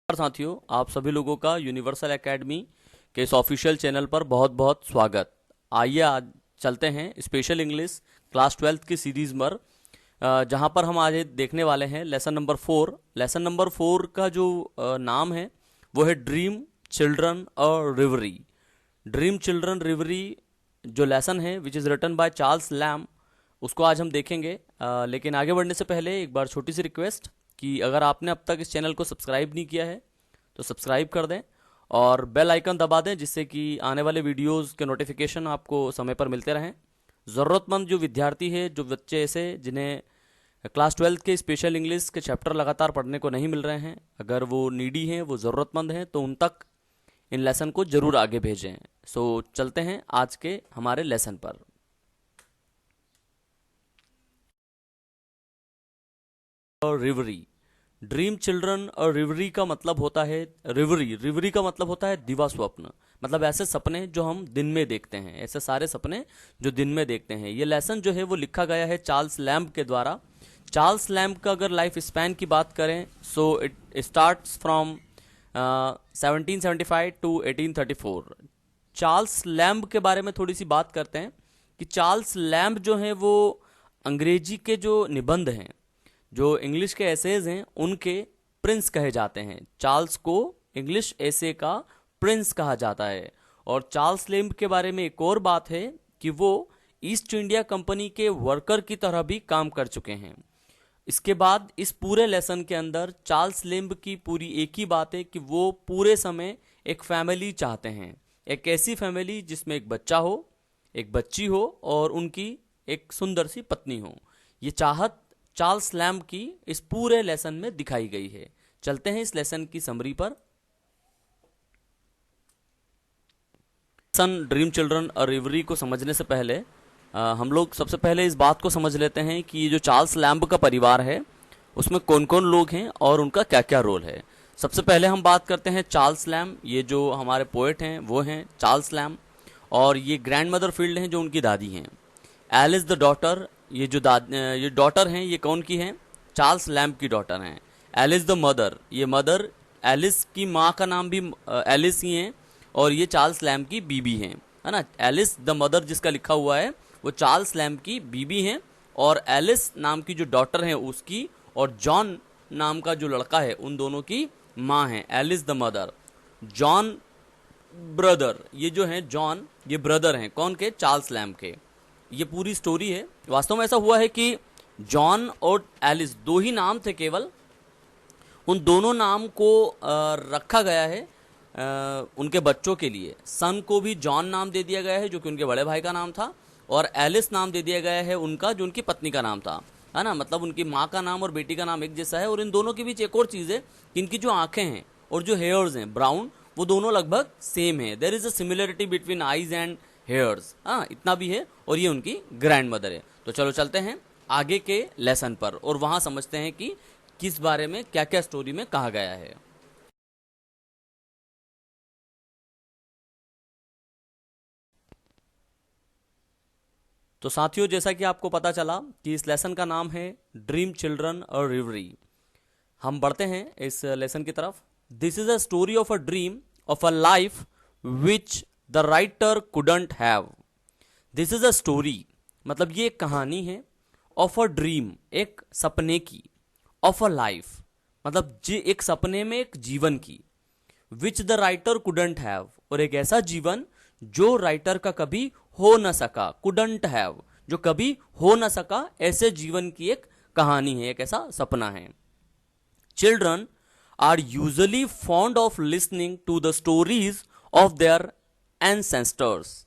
साथियों, आप सभी लोगों का यूनिवर्सल एकेडमी के इस ऑफिशियल चैनल पर बहुत बहुत स्वागत। आइए आज चलते हैं स्पेशल इंग्लिश क्लास 12th की सीरीज पर, जहां पर हम आज देखने वाले हैं लेसन नंबर 4। लेसन नंबर 4 का जो नाम है वो है ड्रीम चिल्ड्रन और रिवरी। ड्रीम चिल्ड्रन रिवरी जो लेसन है which is written by Charles Lamb, उसको आज हम देखेंगे। लेकिन आगे बढ़ने से पहले एक बार छोटी सी रिक्वेस्ट कि अगर आपने अब तक इस चैनल को सब्सक्राइब नहीं किया है तो सब्सक्राइब कर दें और बेल आइकन दबा दें, जिससे कि आने वाले वीडियोस के नोटिफिकेशन आपको समय पर मिलते रहें। ज़रूरतमंद जो विद्यार्थी है, जो बच्चे ऐसे जिन्हें क्लास 12th के स्पेशल इंग्लिश के चैप्टर लगातार पढ़ने को नहीं मिल रहे हैं, अगर वो नीडी हैं, वो ज़रूरतमंद हैं, तो उन तक इन लेसन को ज़रूर आगे भेजें। सो चलते हैं आज के हमारे लेसन पर। रिवरी, ड्रीम चिल्ड्रन और रिवरी का मतलब होता है रिवरी का मतलब होता है दिवा स्वप्न, मतलब ऐसे सपने जो हम दिन में देखते हैं, ऐसे सारे सपने जो दिन में देखते हैं। ये लेसन जो है वो लिखा गया है चार्ल्स लैम्ब के द्वारा। चार्ल्स लैम्ब का अगर लाइफ स्पैन की बात करें so it starts from 1775 to 1834। Charles Lamb के बारे में थोड़ी सी बात करते हैं कि चार्ल्स लैम्ब जो है वो अंग्रेजी के जो निबंध हैं, जो इंग्लिश के एसेज हैं, उनके प्रिंस कहे जाते हैं। चार्ल्स को इंग्लिश एसे का प्रिंस कहा जाता है। और चार्ल्स लैम्ब के बारे में एक और बात है कि वो ईस्ट इंडिया कंपनी के वर्कर की तरह भी काम कर चुके हैं। इसके बाद इस पूरे लेसन के अंदर चार्ल्स लैम्ब की पूरी एक ही बात है कि वो पूरे समय एक फैमिली चाहते हैं, एक ऐसी फैमिली जिसमें एक बच्चा हो, एक बच्ची हो और उनकी एक सुंदर सी पत्नी हो। ये चाहत चार्ल्स लैम्ब की इस पूरे लेसन में दिखाई गई है। चलते हैं इस लेसन की समरी पर। लेसन ड्रीम चिल्ड्रन और रिवरी को समझने से पहले हम लोग सबसे पहले इस बात को समझ लेते हैं कि ये जो चार्ल्स लैम्ब का परिवार है उसमें कौन कौन लोग हैं और उनका क्या क्या रोल है। सबसे पहले हम बात करते हैं चार्ल्स लैम्ब। ये जो हमारे पोएट हैं वो हैं चार्ल्स लैम्ब, और ये ग्रैंड मदर फील्ड हैं जो उनकी दादी हैं। एलिस द डॉटर, ये डॉटर हैं, ये कौन की हैं? चार्ल्स लैम्ब की डॉटर हैं। एलिस द मदर, ये मदर एलिस की माँ का नाम भी एलिस ही है और ये चार्ल्स लैम्ब की बीबी हैं, है ना। एलिस द मदर जिसका लिखा हुआ है वो चार्ल्स लैम्ब की बीबी हैं, और एलिस नाम की जो डॉटर है उसकी, और जॉन नाम का जो लड़का है, उन दोनों की माँ है। Alice the mother, John brother, ये जो है जॉन, ये ब्रदर हैं कौन के? चार्ल्स लैम्ब के। ये पूरी स्टोरी है। वास्तव में ऐसा हुआ है कि जॉन और एलिस दो ही नाम थे केवल, उन दोनों नाम को रखा गया है उनके बच्चों के लिए। सन को भी जॉन नाम दे दिया गया है जो कि उनके बड़े भाई का नाम था, और एलिस नाम दे दिया गया है उनका जो उनकी पत्नी का नाम था, है ना। मतलब उनकी माँ का नाम और बेटी का नाम एक जैसा है। और इन दोनों के बीच एक और चीज़ है कि इनकी जो आंखें हैं और जो हेयर्स हैं ब्राउन, वो दोनों लगभग सेम है। There is a similarity between eyes and hairs, हाँ, इतना भी है। और ये उनकी ग्रैंड मदर है। तो चलो चलते हैं आगे के लेसन पर और वहां समझते हैं कि किस बारे में क्या क्या स्टोरी में कहा गया है। तो साथियों, जैसा कि आपको पता चला कि इस लेसन का नाम है ड्रीम चिल्ड्रन और रिवरी, हम बढ़ते हैं इस लेसन की तरफ। This is a story of a dream of a life which the writer couldn't have. This is a story, मतलब ये एक कहानी है, ऑफ अ ड्रीम, एक सपने की, ऑफ अ लाइफ, मतलब जी एक सपने में एक जीवन की, which the writer couldn't have, और एक ऐसा जीवन जो राइटर का कभी हो न सका। कुडंट हैव, जो कभी हो न सका, ऐसे जीवन की एक कहानी है, एक ऐसा सपना है। Children are usually fond of listening to the stories of their ancestors.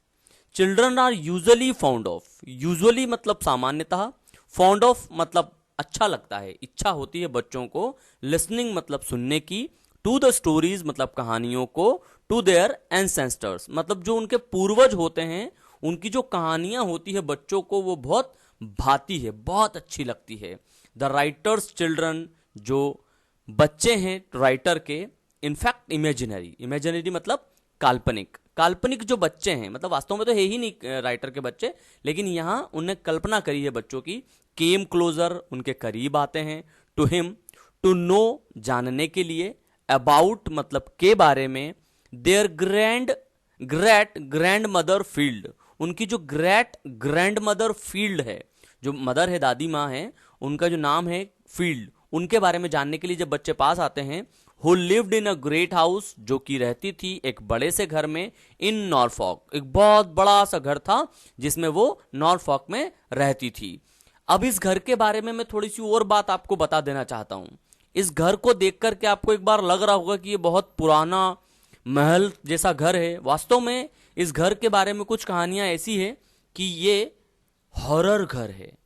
Children are usually found of, usually मतलब सामान्यतः, फाउंड ऑफ मतलब अच्छा लगता है, इच्छा होती है बच्चों को, लिसनिंग मतलब सुनने की, टू द स्टोरीज मतलब कहानियों को, टू देयर एंसेस्टर्स मतलब जो उनके पूर्वज होते हैं, उनकी जो कहानियां होती है बच्चों को वो बहुत भाती है, बहुत अच्छी लगती है। द राइटर्स चिल्ड्रन, जो बच्चे हैं राइटर के, इनफैक्ट इमेजिनरी, इमेजिनरी मतलब काल्पनिक, काल्पनिक जो बच्चे हैं, मतलब वास्तव में तो है ही नहीं राइटर के बच्चे, लेकिन यहां उन्हें कल्पना करी है बच्चों की। केम क्लोजर, उनके करीब आते हैं। टू हिम, टू नो जानने के लिए। अबाउट मतलब के बारे में, देयर ग्रैंड मदर फील्ड, उनकी जो ग्रैंड मदर फील्ड है, जो मदर है, दादी माँ है, उनका जो नाम है फील्ड, उनके बारे में जानने के लिए जब बच्चे पास आते हैं। Who lived in a great house, जो कि रहती थी एक बड़े से घर में, इन नॉरफॉक, एक बहुत बड़ा सा घर था जिसमें वो नॉरफॉक में रहती थी। अब इस घर के बारे में मैं थोड़ी सी और बात आपको बता देना चाहता हूं। इस घर को देख करके आपको एक बार लग रहा होगा कि ये बहुत पुराना महल जैसा घर है। वास्तव में इस घर के बारे में कुछ कहानियां ऐसी है कि ये हॉरर घर है,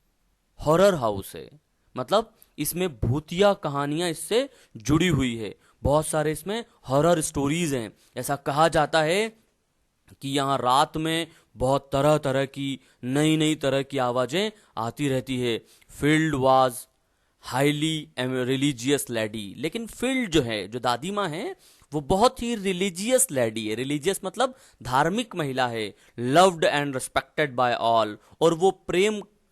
हॉरर हाउस है। मतलब इसमें भूतिया कहानियां इससे जुड़ी हुई है, बहुत सारे इसमें हॉरर स्टोरीज हैं। ऐसा कहा जाता है कि यहाँ रात में बहुत तरह तरह की नई नई तरह की आवाजें आती रहती है। Field was highly religious lady, लेकिन फील्ड जो है, जो दादी माँ है, वो बहुत ही रिलीजियस लेडी है। रिलीजियस मतलब धार्मिक महिला है। Loved and respected by all, और वो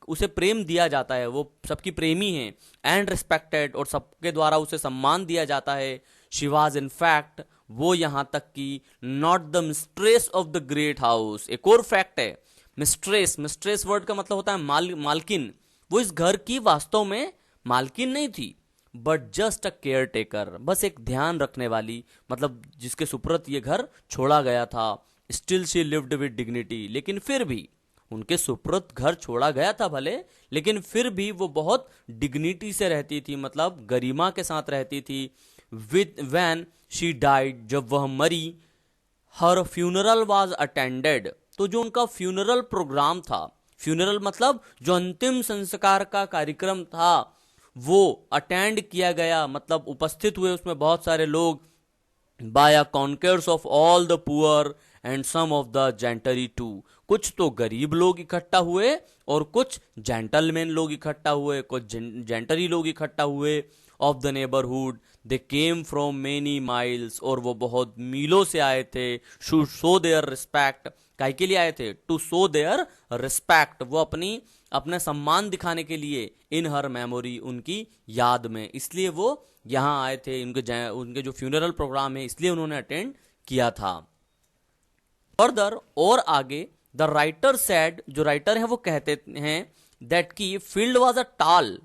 उसे प्रेम दिया जाता है, वो सबकी प्रेमी है। एंड रिस्पेक्टेड, और सबके द्वारा उसे सम्मान दिया जाता है। शी वाज इन फैक्ट, वो यहां तक कि not the mistress of the great house. एक और फैक्ट है, मिस्ट्रेस, मिस्ट्रेस वर्ड का मतलब होता है मालकिन। वो इस घर की वास्तव में मालकिन नहीं थी, but just a care taker, बस एक ध्यान रखने वाली, मतलब जिसके सुपुर्द ये घर छोड़ा गया था। Still she lived with dignity, लेकिन फिर भी उनके सुपुर्द घर छोड़ा गया था भले, लेकिन फिर भी वो बहुत डिग्निटी से रहती थी, मतलब गरिमा के साथ रहती थी। विद व्हेन शी डाइड, जब वह मरी, हर फ्यूनरल वाज अटेंडेड, तो जो उनका फ्यूनरल प्रोग्राम था, फ्यूनरल मतलब जो अंतिम संस्कार का कार्यक्रम था, वो अटेंड किया गया, मतलब उपस्थित हुए उसमें बहुत सारे लोग। By a concourse of all the poor and some of the gentry too, कुछ तो गरीब लोग इकट्ठा हुए और कुछ जेंटलमैन लोग इकट्ठा हुए, कुछ जेंटरी लोग इकट्ठा हुए। Of the neighbourhood, they came from many miles, और वो बहुत मीलों से आए थे। टू शो देयर रिस्पेक्ट, काहे के लिए आए थे? टू शो देयर रिस्पेक्ट, वो अपना सम्मान दिखाने के लिए। इन हर मेमोरी, उनकी याद में, इसलिए वो यहाँ आए थे। उनके जो फ्यूनरल प्रोग्राम है, इसलिए उन्होंने अटेंड किया था। फर्दर, और आगे, द राइटर सेड, जो राइटर है वो कहते हैं, दैट की फील्ड वॉज अ टाल,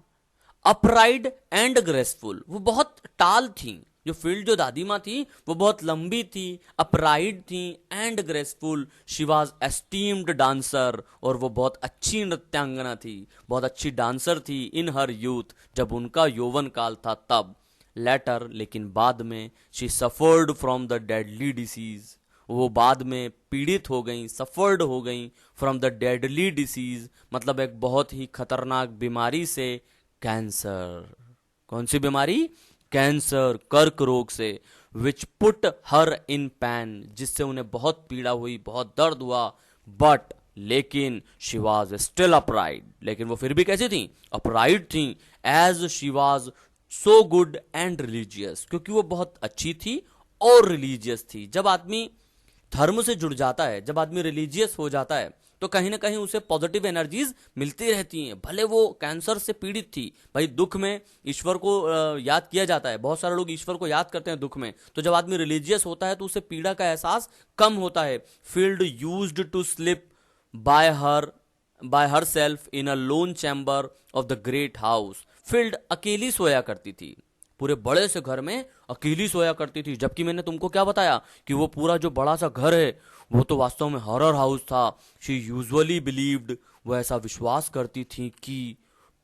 अपराइड एंड ग्रेसफुल, वो बहुत टाल थी। जो फील्ड, जो दादी माँ थी, वो बहुत लंबी थी, अपराइड थी, and graceful. She was esteemed dancer, और वो बहुत अच्छी नृत्यांगना थी, बहुत अच्छी डांसर थी। इन हर यूथ, जब उनका यौवन काल था तब। लेटर, लेकिन बाद में, she suffered from the deadly disease, वो बाद में पीड़ित हो गई, सफर्ड हो गई फ्रॉम द डेडली डिसीज, मतलब एक बहुत ही खतरनाक बीमारी से, कैंसर। कौन सी बीमारी? कैंसर, कर्क रोग से। Which put her in pan, जिससे उन्हें बहुत पीड़ा हुई, बहुत दर्द हुआ। बट, लेकिन शी वाज स्टिल अपराइड, लेकिन वो फिर भी कैसी थी? अपराइड थी। As she was so good and religious, क्योंकि वो बहुत अच्छी थी और रिलीजियस थी। जब आदमी धर्म से जुड़ जाता है, जब आदमी रिलीजियस हो जाता है, तो कहीं ना कहीं उसे पॉजिटिव एनर्जीज मिलती रहती हैं। भले वो कैंसर से पीड़ित थी, भाई दुख में ईश्वर को याद किया जाता है, बहुत सारे लोग ईश्वर को याद करते हैं दुख में। तो जब आदमी रिलीजियस होता है तो उसे पीड़ा का एहसास कम होता है। Field used to sleep by herself in a lone chamber of the great house, Field अकेली सोया करती थी, पूरे बड़े से घर में अकेली सोया करती थी। जबकि मैंने तुमको क्या बताया कि वो पूरा जो बड़ा सा घर है, वो तो वास्तव में हॉरर हाउस था। शी यूजुअली बिलीव्ड, वो ऐसा विश्वास करती थी कि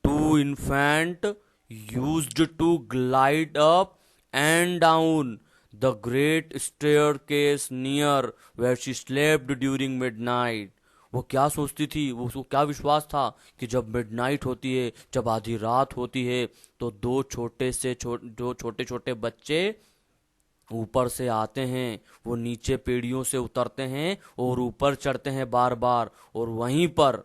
two infant used to glide up and down the great staircase near where she slept during midnight. वो क्या सोचती थी, वो उसको क्या विश्वास था कि जब मिडनाइट होती है, जब आधी रात होती है, तो दो छोटे छोटे बच्चे ऊपर से आते हैं, वो नीचे पेड़ियों से उतरते हैं और ऊपर चढ़ते हैं बार बार। और वहीं पर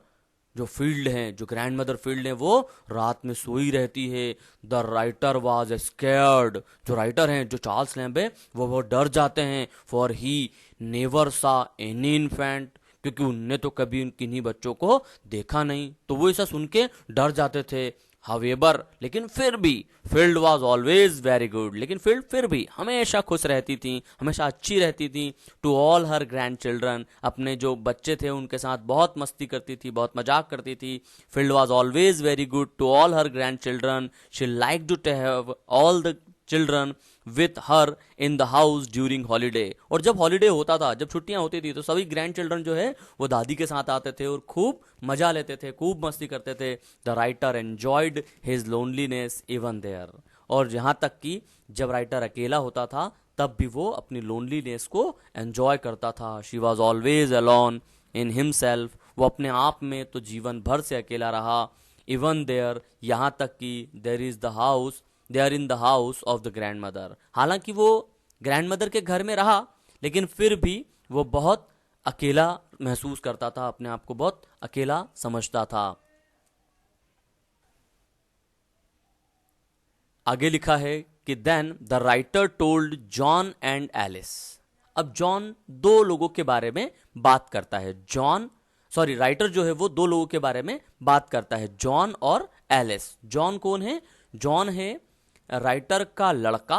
जो फील्ड है, जो ग्रैंड मदर फील्ड है, वो रात में सोई रहती है। द राइटर वाज स्कैर्ड, जो राइटर हैं, जो चार्ल्स लैम्ब है, वो डर जाते हैं। फॉर ही नेवर सा एनी इन्फेंट, क्योंकि उनने तो कभी किन्हीं बच्चों को देखा नहीं, तो वो ऐसा सुन के डर जाते थे। हावेवर, लेकिन फिर भी field was always very good, लेकिन फील्ड फिर भी हमेशा खुश रहती थी, हमेशा अच्छी रहती थी। To all her grandchildren, अपने जो बच्चे थे उनके साथ बहुत मस्ती करती थी, बहुत मजाक करती थी। Field was always very good to all her grandchildren, she like to have all the children with her in the house during holiday. और जब हॉलीडे होता था, जब छुट्टियां होती थी, तो सभी ग्रैंड चिल्ड्रन जो है वो दादी के साथ आते थे और खूब मजा लेते थे, खूब मस्ती करते थे। The writer enjoyed his loneliness even there. और यहां तक कि जब राइटर अकेला होता था तब भी वो अपनी लोनलीनेस को एंजॉय करता था। She was always alone in himself, वो अपने आप में तो जीवन भर से अकेला रहा। इवन देयर, यहां तक कि there is the house, they are in the house of the grandmother, हालांकि वो ग्रैंड मदर के घर में रहा, लेकिन फिर भी वो बहुत अकेला महसूस करता था, अपने आप को बहुत अकेला समझता था। आगे लिखा है कि then the writer told John and Alice. अब जॉन दो लोगों के बारे में बात करता है। राइटर जो है वो दो लोगों के बारे में बात करता है, जॉन और एलिस। जॉन कौन है? जॉन है राइटर का लड़का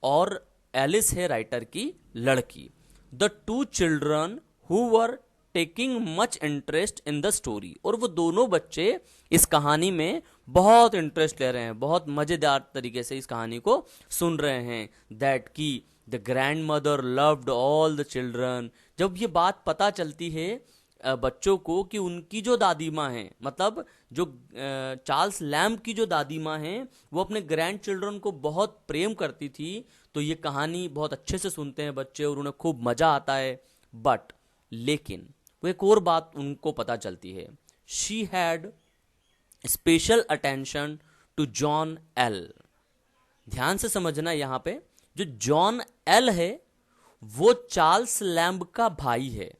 और एलिस है राइटर की लड़की। The two children who were taking much interest in the story, और वो दोनों बच्चे इस कहानी में बहुत इंटरेस्ट ले रहे हैं, बहुत मजेदार तरीके से इस कहानी को सुन रहे हैं। दैट की the grand mother loved all the children, जब ये बात पता चलती है बच्चों को कि उनकी जो दादी माँ हैं, मतलब जो चार्ल्स लैम्ब की जो दादी माँ हैं, वो अपने ग्रैंड चिल्ड्रन को बहुत प्रेम करती थी, तो ये कहानी बहुत अच्छे से सुनते हैं बच्चे और उन्हें खूब मजा आता है। बट लेकिन वो एक और बात उनको पता चलती है। She had special attention to John L. ध्यान से समझना, यहां पे जो जॉन एल है वो चार्ल्स लैम्ब का भाई है।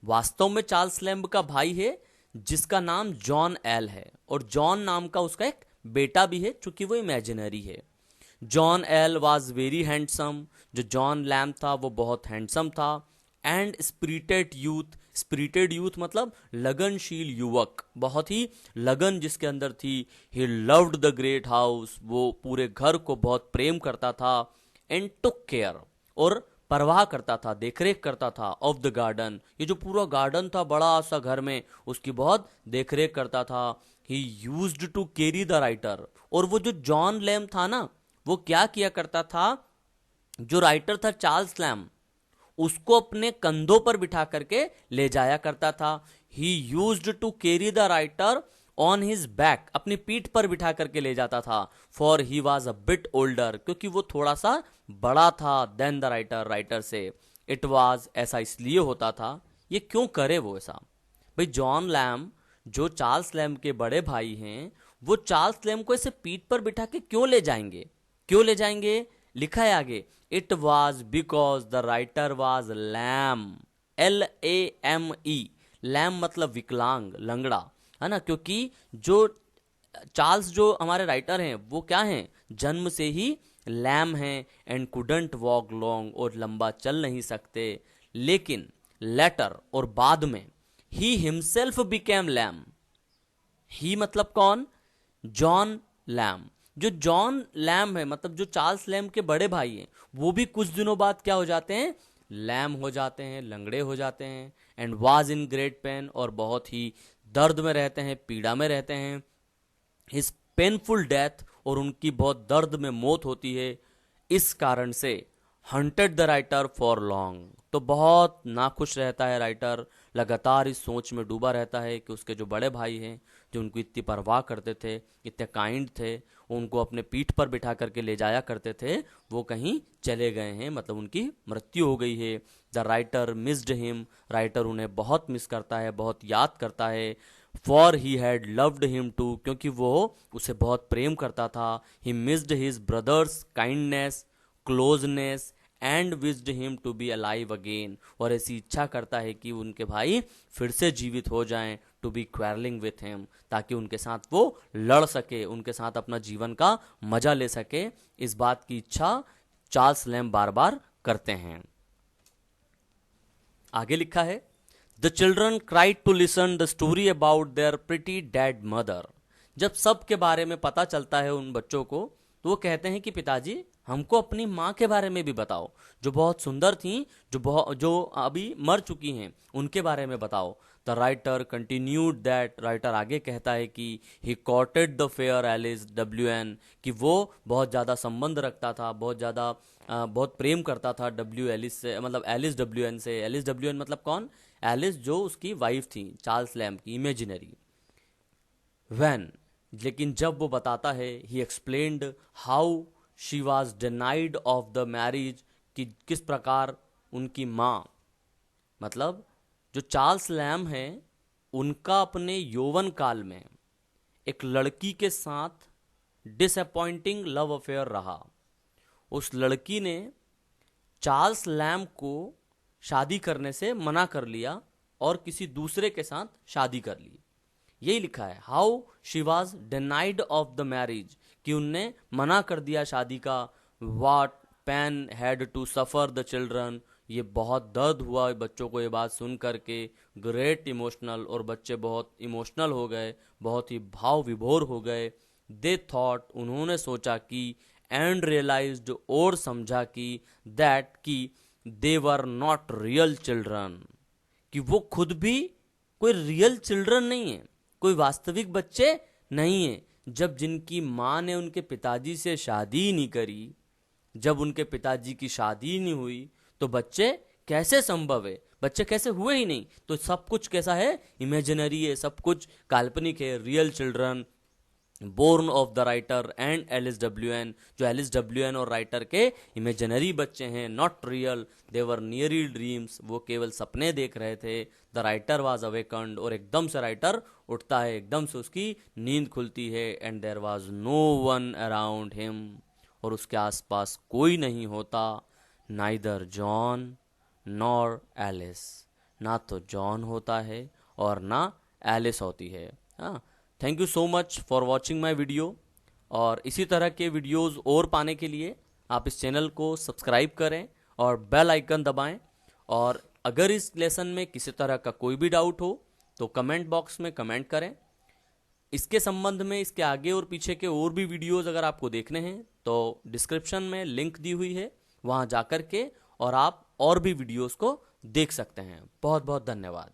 वास्तव में चार्ल्स लैम्ब का भाई है जिसका नाम जॉन एल है, और जॉन नाम का उसका एक बेटा भी है, चूंकि वो इमेजिनरी है। John L was very handsome, जो जॉन लैम्ब था वो बहुत हैंडसम था। And spirited youth, spirited youth मतलब लगनशील युवक, बहुत ही लगन जिसके अंदर थी। He loved the great house, वो पूरे घर को बहुत प्रेम करता था। एंड टुक केयर, और परवाह करता था, देखरेख करता था। ऑफ द गार्डन, ये जो पूरा गार्डन था बड़ा सा घर में, उसकी बहुत देखरेख करता था। He used to carry the writer, और वो जो जॉन लैम्ब था ना, वो क्या किया करता था, जो राइटर था चार्ल्स लैम्ब, उसको अपने कंधों पर बिठा करके ले जाया करता था। He used to carry the writer on his back, अपनी पीठ पर बिठा करके ले जाता था। For he was a bit older, क्योंकि वो थोड़ा सा बड़ा था देन द राइटर, राइटर से। इट वॉज, ऐसा इसलिए होता था, ये क्यों करे वो ऐसा? भाई जॉन लैम्ब जो चार्ल्स लैम्ब के बड़े भाई हैं, वो चार्ल्स लैम्ब को ऐसे पीठ पर बिठा के क्यों ले जाएंगे? क्यों ले जाएंगे? लिखा है आगे, it was because the writer was lame, LAME। Lame मतलब विकलांग, लंगड़ा, है ना? क्योंकि जो चार्ल्स जो हमारे राइटर हैं वो क्या हैं? जन्म से ही लैम हैं। एंड कुडंट वॉक लॉन्ग, और लंबा चल नहीं सकते। लेकिन लेटर, और बाद में, ही हिमसेल्फ बिकेम लैम। ही मतलब कौन? John lamb. जो जॉन लैम्ब है, मतलब जो चार्ल्स लैम्ब के बड़े भाई हैं, वो भी कुछ दिनों बाद क्या हो जाते हैं? लैम्ब हो जाते हैं, लंगड़े हो जाते हैं। And was in great pen, और बहुत ही दर्द में रहते हैं, पीड़ा में रहते हैं। हिज पेनफुल डेथ, और उनकी बहुत दर्द में मौत होती है। इस कारण से haunted the writer for long, तो बहुत नाखुश रहता है राइटर, लगातार इस सोच में डूबा रहता है कि उसके जो बड़े भाई हैं, जो उनको इतनी परवाह करते थे, इतने काइंड थे, उनको अपने पीठ पर बिठा करके ले जाया करते थे, वो कहीं चले गए हैं, मतलब उनकी मृत्यु हो गई है। The writer missed him, writer उन्हें बहुत मिस करता है, बहुत याद करता है। For he had loved him too, क्योंकि वो उसे बहुत प्रेम करता था। He missed his brother's kindness, closeness, and wished him to be alive again, और ऐसी इच्छा करता है कि उनके भाई फिर से जीवित हो जाएं। To be quarrelling with him, ताकि उनके साथ वो लड़ सके, उनके साथ अपना जीवन का मजा ले सके। इस बात की इच्छा चार्ल्स लैम्ब बार बार करते हैं। आगे लिखा है, the children cried to listen the story about their pretty dead mother. जब सब के बारे में पता चलता है उन बच्चों को, तो वो कहते हैं कि पिताजी हमको अपनी माँ के बारे में भी बताओ, जो बहुत सुंदर थी, जो अभी मर चुकी हैं, उनके बारे में बताओ। The writer continued that, writer आगे कहता है कि he quoted the fair Alice W N, कि वो बहुत ज़्यादा संबंध रखता था, बहुत प्रेम करता था डब्ल्यू एलिस से, मतलब एलिस डब्ल्यू एन से। एलिस डब्ल्यू एन मतलब कौन? एलिस जो उसकी वाइफ थी चार्ल्स लैम्ब की, इमेजिनरी। वैन, लेकिन जब वो बताता है, ही explained how she was denied of the marriage, कि किस प्रकार उनकी माँ, मतलब जो चार्ल्स लैम्ब हैं, उनका अपने यौवन काल में एक लड़की के साथ डिसअपॉइंटिंग लव अफेयर रहा। उस लड़की ने चार्ल्स लैम्ब को शादी करने से मना कर लिया और किसी दूसरे के साथ शादी कर ली। यही लिखा है, how she was denied of the marriage, कि उनने मना कर दिया शादी का। What pain had to suffer the children, ये बहुत दर्द हुआ बच्चों को ये बात सुन करके। ग्रेट इमोशनल, और बच्चे बहुत इमोशनल हो गए, बहुत ही भाव विभोर हो गए। दे थॉट, उन्होंने सोचा कि, एंड रियलाइज्ड, और समझा कि, दैट, कि दे वर नॉट रियल चिल्ड्रन, कि वो खुद भी कोई रियल चिल्ड्रन नहीं है, कोई वास्तविक बच्चे नहीं है। जब जिनकी माँ ने उनके पिताजी से शादी ही नहीं करी, जब उनके पिताजी की शादी ही नहीं हुई, तो बच्चे कैसे संभव है? बच्चे कैसे हुए ही नहीं? तो सब कुछ कैसा है? इमेजिनरी है, सब कुछ काल्पनिक है। Real children born of the writer and Alice W N, जो एलिस डब्ल्यू एन और राइटर के इमेजिनरी बच्चे हैं, not real, they were nearly dreams, वो केवल सपने देख रहे थे। द राइटर वाज अवेकन्ड, और एकदम से राइटर उठता है, एकदम से उसकी नींद खुलती है। And there was no one around him, और उसके आसपास कोई नहीं होता। नाइदर जॉन नॉर एलिस, ना तो जॉन होता है और ना एलिस होती है। हाँ, thank you so much for watching my video, और इसी तरह के वीडियोज़ और पाने के लिए आप इस चैनल को सब्सक्राइब करें और बेल आइकन दबाएं। और अगर इस लेसन में किसी तरह का कोई भी डाउट हो तो कमेंट बॉक्स में कमेंट करें। इसके संबंध में, इसके आगे और पीछे के और भी वीडियोज़ अगर आपको देखने हैं तो डिस्क्रिप्शन में लिंक दी हुई है, वहाँ जा कर के और आप और भी वीडियोज़ को देख सकते हैं। बहुत बहुत धन्यवाद।